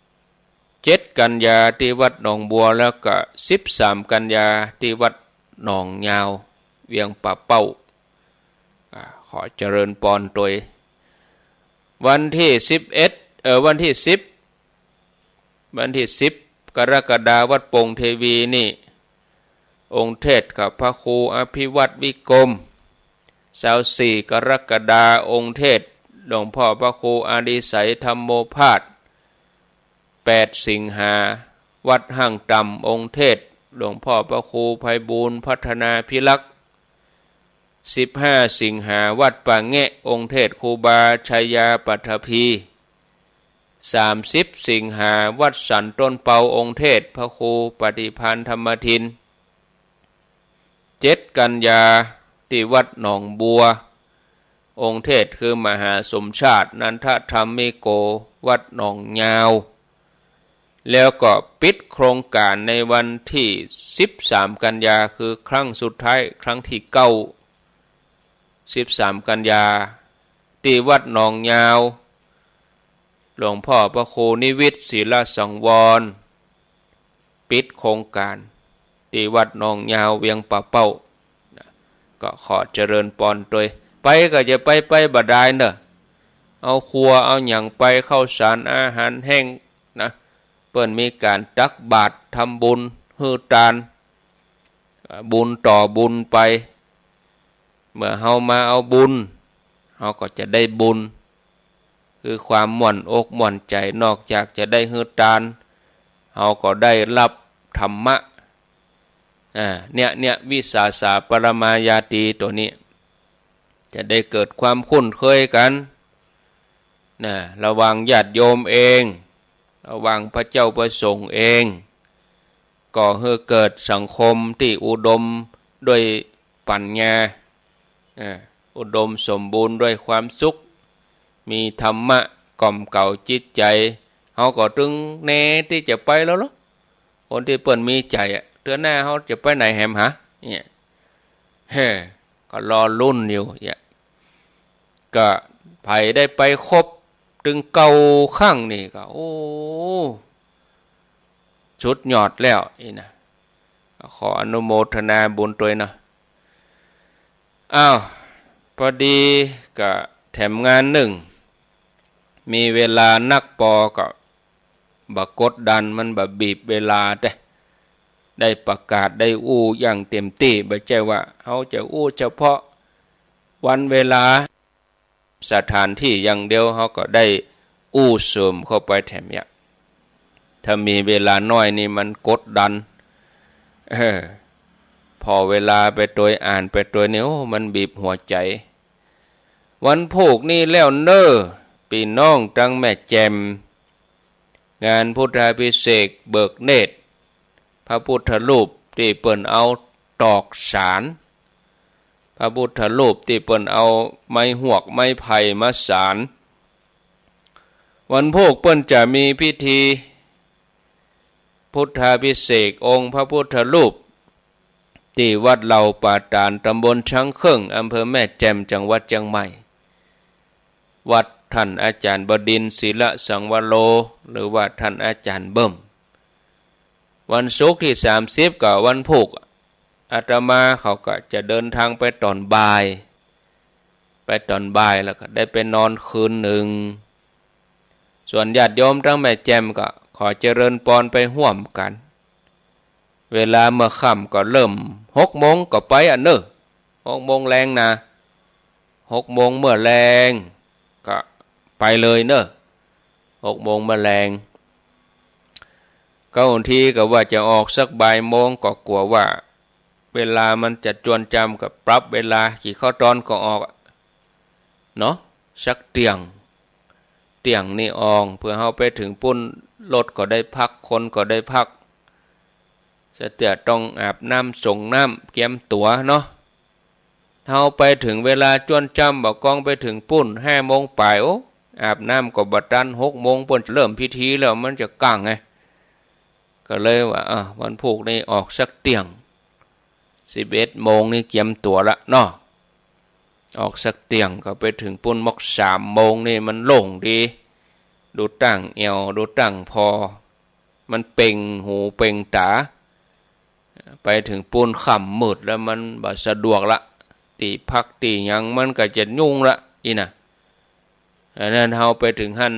7 กันยาที่วัดหนองบัวแล้วก็13 กันยาที่วัดหนองยาวเวียงป่าเป้าขอเจริญปอนตัววันที่11วันที่10 กรกฎาวัดโป่งเทวีนี่องค์เทศกับพระครูอภิวัตวิกรม24 กรกฎาองค์เทศหลวงพ่อพระครูอาดิไสยธรรมโมภาส8 สิงหาวัดหั่งตำองค์เทศหลวงพ่อพระครูไพบูลย์พัฒนาพิลักษ์15 สิงหาวัดป่าแงะองค์เทศครูบาชัยยาปัทภี30 สิงหาวัดสันต้นเปาองค์เทศพระครูปฏิพันธ์ธรรมทิน7 กันยาที่วัดหนองบัวองค์เทศคือมหาสมชาตินันทธรรมิโกวัดหนองยาวแล้วก็ปิดโครงการในวันที่13 กันยาคือครั้งสุดท้ายครั้งที่13 กันยาที่วัดหนองยาวหลวงพ่อพระครูนิวิตศิลสังวรปิดโครงการที่วัดหนองยาวเวียงป่าเป้าก็ขอเจริญปอนตัวไปก็จะไปบ่ได้เนอะเอาครัวเอาหยังไปเข้าสารอาหารแห้งนะเปิ้นมีการตักบาตรทำบุญฮือทานบุญต่อบุญไปเมื่อเฮามาเอาบุญเฮาก็จะได้บุญคือความม่วนอกม่วนใจนอกจากจะได้ฮือทานเฮาก็ได้รับธรรมะเนี่ยวิสาสะปรมายาตีตัวนี้จะได้เกิดความคุ้นเคยกันนะระหว่างญาติโยมเองระหว่างพระเจ้าประสงค์เองก็ให้เกิดสังคมที่อุดมด้วยปัญญาอุดมสมบูรณ์ด้วยความสุขมีธรรมะกล่อมเกลาจิตใจเฮาก็ถึงแน่ที่จะไปแล้วล่ะคนที่เปิ้นมีใจเดือนหน้าเฮาจะไปไหนแหมหะเนี่ยก็รอรุ่นอยู่เนี่ยก็ไผได้ไปครบถึงเก่าข้างนี่ก็โอ้ชุดยอดแล้วนี่นะขออนุโมทนาบุญตัวนะพอดีก็แถมงานหนึ่งมีเวลานักปอก็บักกดดันมันบักบีบเวลาได้ประกาศได้อู้อย่างเต็มที่ไม่ใช่ว่าเขาจะอู้เฉพาะวันเวลาสถานที่อย่างเดียวเขาก็ได้อู้เสริมเข้าไปแถมเนี่ยถ้ามีเวลาน้อยนี่มันกดดันพอเวลาไปตัวอ่านไปตัวนี้มันบีบหัวใจวันผูกนี่แล้วเน้อพี่น้องตั้งแม่แจ่มงานพุทธาภิเษกเบิกเนตรพระพุทธรูปที่เปิ้นเอาตอกสารพระพุทธรูปที่เปิ้นเอาไม้หวกไม้ไผ่มาสารวันพวกเปิ้นจะมีพิธีพุทธาภิเษกองค์พระพุทธรูปที่วัดเหล่าป่าตานตำบลช้างเครื่องอำเภอแม่แจ่มจังหวัดเชียงใหม่วัดท่านอาจารย์บดินทร์ศิลสังวโรหรือว่าท่านอาจารย์เบิ่มวันศุกร์ที่30กับวันพุธอาตมาเขาก็จะเดินทางไปตอนบ่ายแล้วก็ได้ไปนอนคืนหนึ่งส่วนญาติโยมทั้งแม่แจ่มก็ขอเจริญปอนไปร่วมกันเวลาเมื่อค่ำก็เริ่ม6 โมงก็ไปเนอะ6 โมงแรงนะ6 โมงเมื่อแรงก็ไปเลยเนอะ6 โมงเมื่อแรงก็บางทีก็ว่าจะออกสักบ่ายโมงก็กลัวว่าเวลามันจะจวนจำกับปรับเวลาขี่เข้าตอนก็ออกเนาะสักเตียงนี่อองเพื่อเฮาไปถึงปุ่นรถก็ได้พักคนก็ได้พัก เสียต้องอาบน้ำส่งน้ำเกียมตัวเนาะเฮาไปถึงเวลาจวนจำบอกกองไปถึงปุ้น5 โมงปลายโอ้อาบน้ำก็บัดดัน6 โมงเปิ้นเริ่มพิธีแล้วมันจะกั้งไงก็เลยว่าวันพุกนี่ออกสักเตียง11 โมงนี่เกียมตัวละเนาะออกสักเตียงก็ไปถึงปุ้นมก3 โมงนี่มันโล่งดีดูตั้งเอวดูตั้งพอมันเป่งหูเป่งตาไปถึงปูนค่ำมืดแล้วมันบ่สะดวกละตีพักตียังมันก็จะยุ่งละอีน่ะอันนั้นเฮาไปถึงหั่น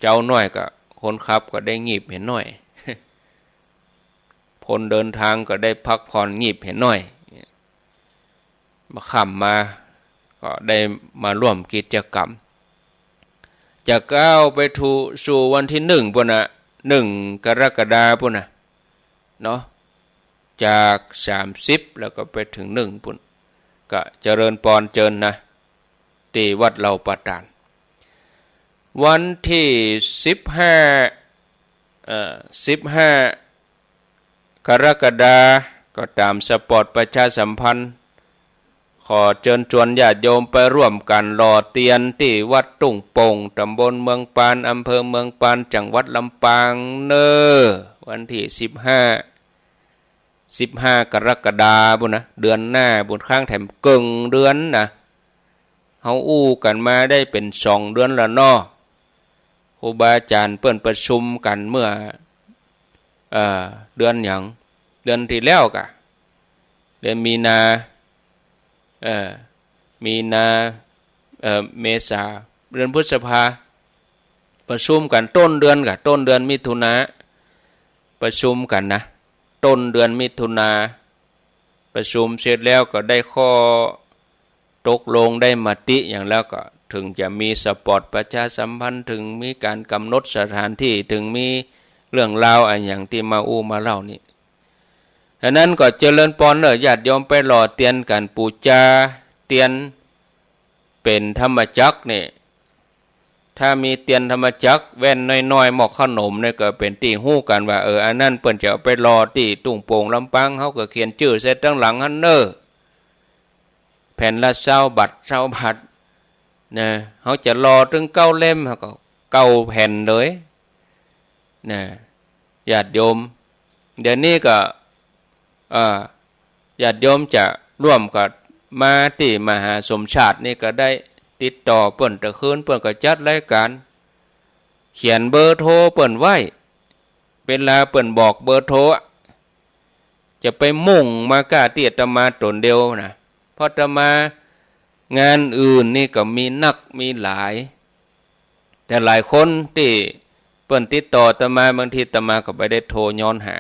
เจ้าน้อยก็คนขับก็ได้งีบเห็นน้อยคนเดินทางก็ได้พักผ่อนงีบเห็นน้อยมาค่ำมาก็ได้มาร่วมกิจกรรมจะก้าวไปสู่วันที่1ปุ่นน่ะ1 กรกฎาคมปุ่นน่ะเนาะจาก30แล้วก็ไปถึง1ปุ่นก็เจริญพรเจิญนะที่วัดเหล่าปะตานวันที่15 กรกฎาคมก็ตามสปอร์ตประชาสัมพันธ์ขอเชิญชวนญาติโยมไปร่วมกันหล่อเตียนที่วัดตุ้งโป่งตำบลเมืองปานอำเภอเมืองปานจังหวัดลำปางเนอวันที่15 กรกฎาคมนะเดือนหน้าบุญข้างแถมเกิงเดือนนะเฮาอู้กันมาได้เป็น2 เดือนละเนาะครูบาอาจารย์เปิ้นประชุมกันเมื่อเดือนหยังเดือนที่แล้วกะเดือนมีนาเมษาเดือนพฤษภาประชุมกันต้นเดือนมิถุนาประชุมกันนะต้นเดือนมิถุนาประชุมเสร็จแล้วก็ได้ข้อตกลงได้มติอย่างแล้วก็ถึงจะมีสปอร์ตประชาสัมพันธ์ถึงมีการกำหนดสถานที่ถึงมีเรื่องราวอันอย่างที่มามาเล่านี่ฉะนั้นก็เจริญพรญาติโยมไปหล่อเตียนกันปูจาเตียนเป็นธรรมจักรนี่ถ้ามีเตียนธรรมจักรแว่นน้อยๆหมอกขนมนี่ก็เป็นตีหู้กันว่าอันนั้นเปิ้นจะเอาไปหล่อที่ตุ้งโป่งลำปางเขาก็เขียนชื่อใส่ตั้งหลังหั่นเด้อแผ่นละ20 บาทนะเขาจะหล่อถึง9 เล่มเขาก็9 แผ่นเลยนะญาติโยมเดี๋ยวนี้ก็ญาติโยมจะร่วมกับมาที่มหาสมชาตินี่ก็ได้ติดต่อเปิ้นตะคืนเปิ้นก็จัดรายการเขียนเบอร์โทรเปิ้นไว้เวลาเปิ้นบอกเบอร์โทรจะไปมุ่งมากะที่อาตมาตนเดียวนะเพราะอาตมางานอื่นนี่ก็มีนักมีหลายแต่หลายคนที่เปิ้นติดต่ออาตมาบางทีอาตมาก็ไปได้โทรย้อนหา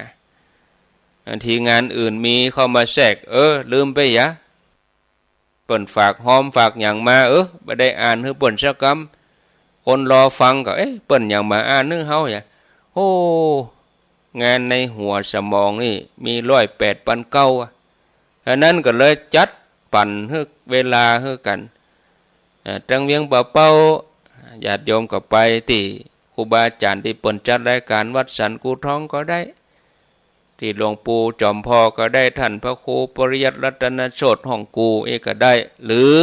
บางทีงานอื่นมีเข้ามาแทรกลืมไปยะเปิ้นฝากหอมฝากอย่างมาบ่ได้อ่านให้เปิ้นสักคำคนรอฟังก็เปิ้นอย่างมาอ่านนึงเฮาอย่าโอ้งานในหัวสมองนี่มี108 ปันเก้าฉะนั้นก็เลยจัดปั่นให้เวลาให้กันจังเวียงป่าเป้าญาติโยมก็ไปที่ครูบาอาจารย์ที่เปิ้นจัดรายการวัดสันกูทองก็ได้ที่หลวงปู่จอมพ่อก็ได้ท่านพระครูปริยัติรัตนโชติห้องกูก็ได้หรือ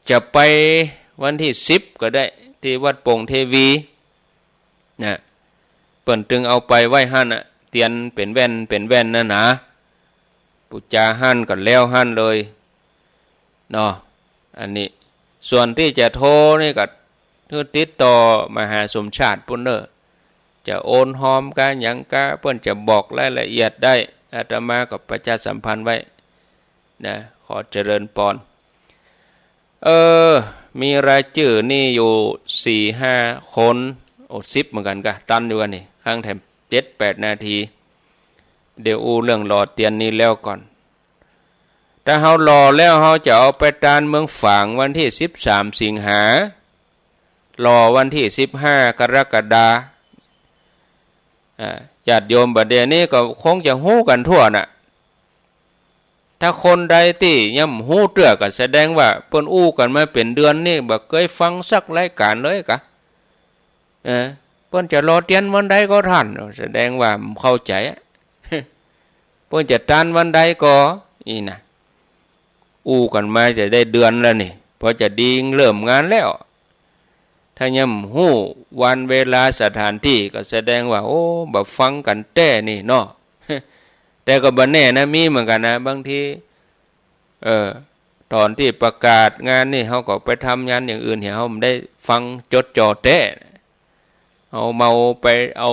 จะไปวันที่10ก็ได้ที่วัดโป่งเทวีนะเปิ้นจึงเอาไปไว้หั่นน่ะเตียนเป็นแว่นนั่นนะปูจาหั่นก็แล้วหั่นเลยเนาะอันนี้ส่วนที่จะโทรนี่ก็คือติดต่อมหาสมชาติพุ่นเด้อจะโอนหอมกันหยังกะเพิ่นจะบอกรายละเอียดได้อาตมาก็ประชาสัมพันธ์ไว้นะขอเจริญพรมีรายชื่อนี่อยู่ 4-5 คน10เหมือนกันกะตันอยู่กันนี่ข้างแถม 7-8 นาทีเดี๋ยวเรื่องรอเตียนนี้แล้วก่อนถ้าเฮารอแล้วเฮาจะเอาไปตานเมืองฝางวันที่13 สิงหารอวันที่15 กรกฎาคมญาติโยมบัดเดี๋ยวนี้ก็คงจะฮู้กันทั่วน่ะถ้าคนใดที่ยังฮู้เตื้อก็แสดงว่าเปิ้นอู้กันมาเป็นเดือนนี่บ่เคยฟังสักรายการเลยกะเปิ้นจะรอเตียนวันใดก็ทันแสดงว่าเข้าใจ เพิ่นจะตานวันใดก็นี่นะอู้กันมาจะได้เดือนแล้วนี่พอจะดีเริ่มงานแล้วถ้าย่ำหู้วันเวลาสถานที่ก็แสดงว่าโอ้แบบฟังกันแต้นี่เนาะ แต่ก็บ่แน่นะมีเหมือนกันนะบางทีตอนที่ประกาศงานนี่เขาก็ไปทำงานอย่างอื่นเห็นเขาไม่ได้ฟังจดจ่อแต้เอาเมาไปเอา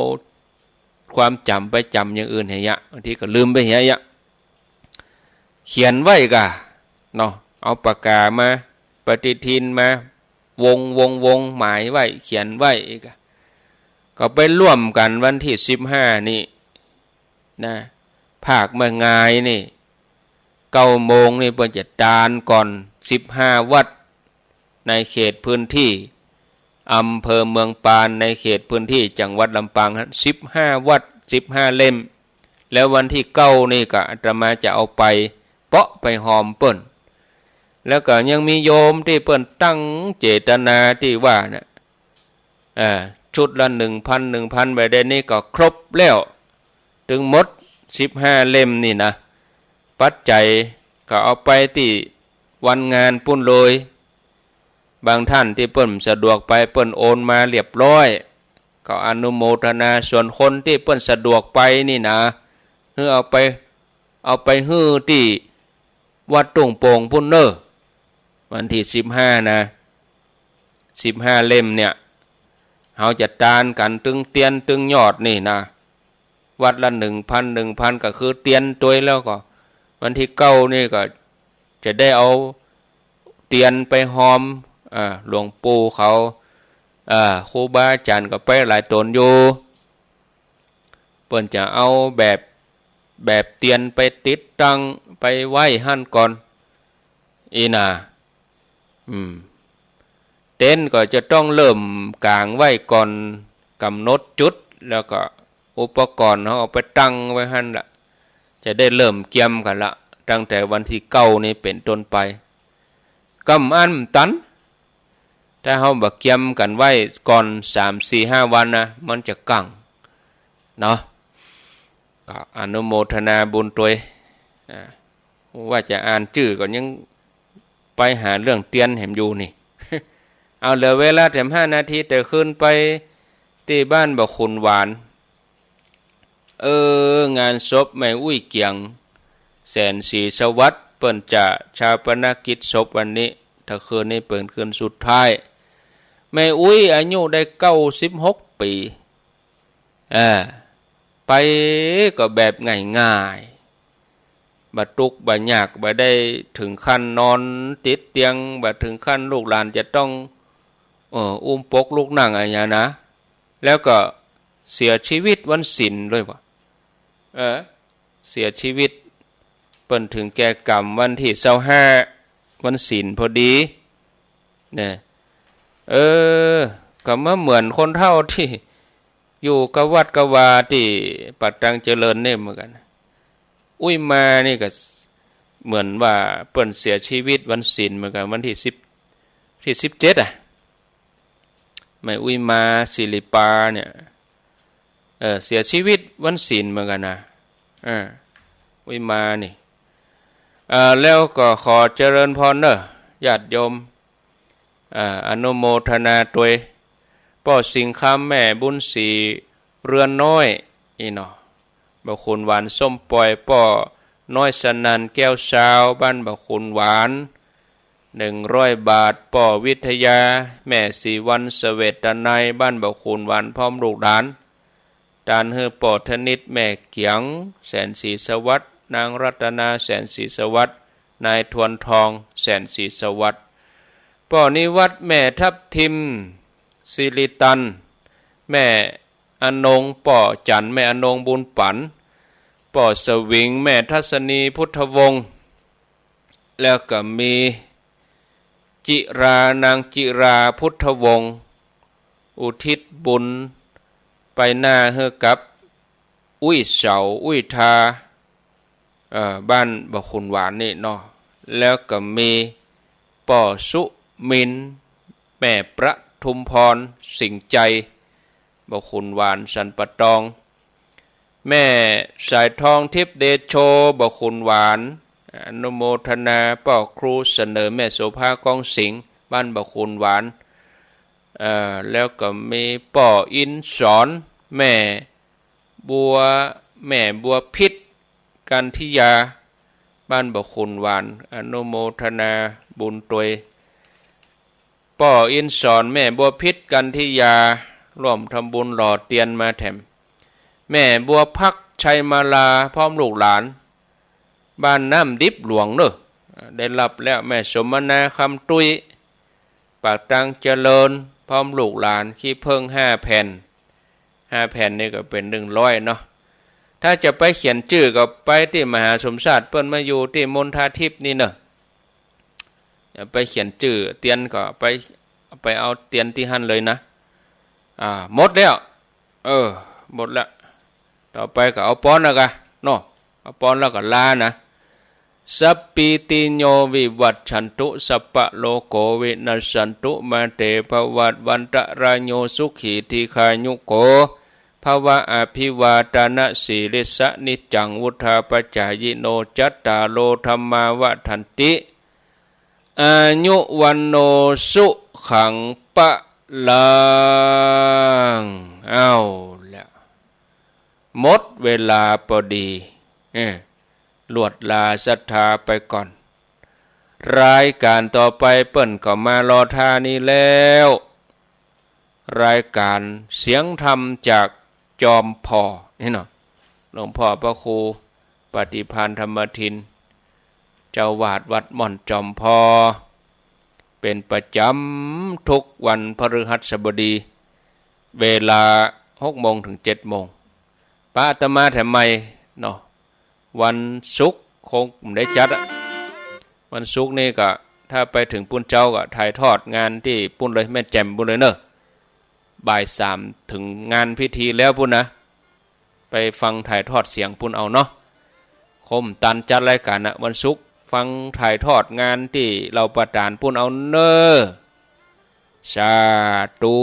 ความจำไปจำอย่างอื่นเหี้ยบางทีก็ลืมไปเหี้ยเขียนไว้กะเนาะเอาปากกามาปฏิทินมาวงหมายไว้เขียนไว้อีกก็ไปร่วมกันวันที่15นี่นะภาคเมื่องายนี่9 โมงนี่เพิ่นจะดานก่อน15วัดในเขตพื้นที่อำเภอเมืองปานในเขตพื้นที่จังหวัดลำปาง15วัด15เล่มแล้ววันที่9นี่ก็อาตมาจะเอาไปเปาะไปหอมเปิ้นแล้วก็ยังมีโยมที่เปิ้นตั้งเจตนาที่ว่านะชุดละ 1,000 ไปได้นี่ก็ครบแล้วถึงหมด15เล่มนี่นะปัจจัยก็เอาไปที่วันงานปุ้นเลยบางท่านที่เปิ้นสะดวกไปเปิ้นโอนมาเรียบร้อยก็อนุโมทนาส่วนคนที่เปิ้นสะดวกไปนี่นะเอาไปฮื้อที่วัดตุงโป่งพุ่นเนอวันที่15นะ15เล่มเนี่ยเฮาจะตานกันตึงเตียนตึงยอดนี่นะวัดละ 1,000 ก็คือเตียนตัวแล้วก็วันที่9นี่ก็จะได้เอาเตียนไปหอมหลวงปู่เขาครูบาอาจารย์ก็ไปหลายตนอยู่เปิ้นจะเอาแบบเตียนไปติดตั้งไปไว้หั่นก่อนอีน่ะเต็นท์ก็จะต้องเริ่มกางไว้ก่อนกำหนดจุดแล้วก็อุปกรณ์เขาเอาไปตั้งไว้หั่นละจะได้เริ่มเกียมกันละตั้งแต่วันที่9นี้เป็นต้นไปกำอันตันถ้าเขาบักเกียมกันไว้ก่อน3-4-5 วันนะมันจะกังเนาะก็อนุโมทนาบุญตัวว่าจะอ่านชื่อก็ยังไปหาเรื่องเตียนแหมอยู่นี่ เอาเหลือเวลาแถม5 นาทีแต่ขึ้นไปที่บ้านบ่ขุนหวานงานศพแม่อุ้ยเกียงแสนศรีสวัสดิ์เปิ้นจะชาปนกิจศพวันนี้ถ้าคืนนี้เปิดคืนสุดท้ายแม่อุ้ยอายุได้96 ปีไปก็แบบง่ายๆบัดทุกข์บัดยากบัดได้ถึงขั้นนอนติดเตียงบัดถึงขั้นลูกหลานจะต้องอุ้มปกลูกนั่งอะไรอย่างนี้นะแล้วก็เสียชีวิตวันศีลด้วยว่ะเสียชีวิตเปิ้นถึงแก่กรรมวันที่25วันศีลพอดีเนี่ยก็มาเหมือนคนเฒ่าที่อยู่กับวัดกับวาที่ปัดตังเจริญเนี่ยเหมือนกันอุ้ยมานี่ก็เหมือนว่าเปิ้นเสียชีวิตวันศีลเหมือนกันวันที่17ไม่อุ้ยมาศิริปาเนี่ยเสียชีวิตวันศีลเหมือนกันนะอุ้ยมานี่แล้วก็ขอเจริญพรเนอะญาติโยมอนุโมทนาตัวป่อสิงคำแม่บุญศรีเรือนน้อยอีเนาะบ่คุณหวานส้มปล่อยป่อน้อยสนันแก้วสาวบ้านบ่คุณหวาน100 บาทป่อวิทยาแม่สีวันเสวตนัยบ้านบ่คุณหวานพร้อมลูกหลานตานเฮือป่อธนิตแม่เกียงแสนศรีสวัสดิ์นางรัตนาแสนศรีสวัสดิ์นายทวนทองแสนศรีสวัสดิ์ป่อนิวัฒน์แม่ทับทิมสิริตันแม่อนงป่อจันแม่อนงบุญปันป่อสวิงแม่ทัศนีพุทธวงศ์แล้วก็มีจิรานางจิราพุทธวงศ์อุทิศบุญไปหน้าเฮกับอุ้ยเสาอุ้ยทาบ้านบ่ขุนหวานนี่เนาะแล้วก็มีป่อสุมินแม่ประทุมพรสิงใจบ่ขุนหวานสันปะตอง แม่สายทองทิพย์เดโชบคุณหวานอนุโมทนาป่อครูเสนอแม่โสภากองสิงห์บ้านบคุณหวานแล้วก็มีป่ออินสอนแม่บัวพิษกันทิยาบ้านบคุณหวานอนุโมทนาบุญตวยป่ออินสอนแม่บัวพิษกันทิยาร่วมทำบุญหล่อเตียนมาแถมแม่บัวพักชัยมาลาพร้อมลูกหลานบ้านน้ำดิบหลวงเนอะได้รับแล้วแม่สมนาคำตุยปากตังเจริญพร้อมลูกหลานขี้เพิ่ง5 แผ่นนี่ก็เป็น100เนาะถ้าจะไปเขียนชื่อก็ไปที่มหาสมศาสตร์เปิ้นมาอยู่ที่มณฑาทิพย์นี่เนอะไปเขียนชื่อเตียนก็ไปเอาเตียนที่หั่นเลยนะหมดแล้วหมดละต่อไปก็เอาป้อนแล้วกันเนาะเอาป้อนแล้วก็ลานะสัพปิติโยวิวัตชันตุสัพพะโลโกวินัสสันตุมาเตภวัตวันตรายโยสุขีทีขายุโกภวะอภิวาทนาสีริสนิจังวุธาปจายโนจัตตาโลธรรมาวะทันติอายุวันโนสุขังปะลังเอาละหมดเวลาพอดีลวดลาศรัทธาไปก่อนรายการต่อไปเปิ้นก็มารอท่านี้แล้วรายการเสียงธรรมจากจอมพ่อนี่เนาะหลวงพ่อพระครูปฏิภาณธรรมทินเจ้าวาดวัดม่อนจอมพ่อเป็นประจำทุกวันพฤหัสบดีเวลา6 โมงถึง7 โมงป้าอาตมาแถมไม่เนาะวันศุกร์คงได้จัดวันศุกร์นี่ก็ถ้าไปถึงปุ้นเจ้าก็ถ่ายทอดงานที่ปุ้นเลยแม่แจ่มปุ้นเลยเนอะบ่าย3ถึงงานพิธีแล้วปุ้นนะไปฟังถ่ายทอดเสียงปุ้นเอาเนาะคมตันจัดรายการนะวันศุกร์ฟังถ่ายทอดงานที่เราประทานปุ้นเอาเนอะสาธุ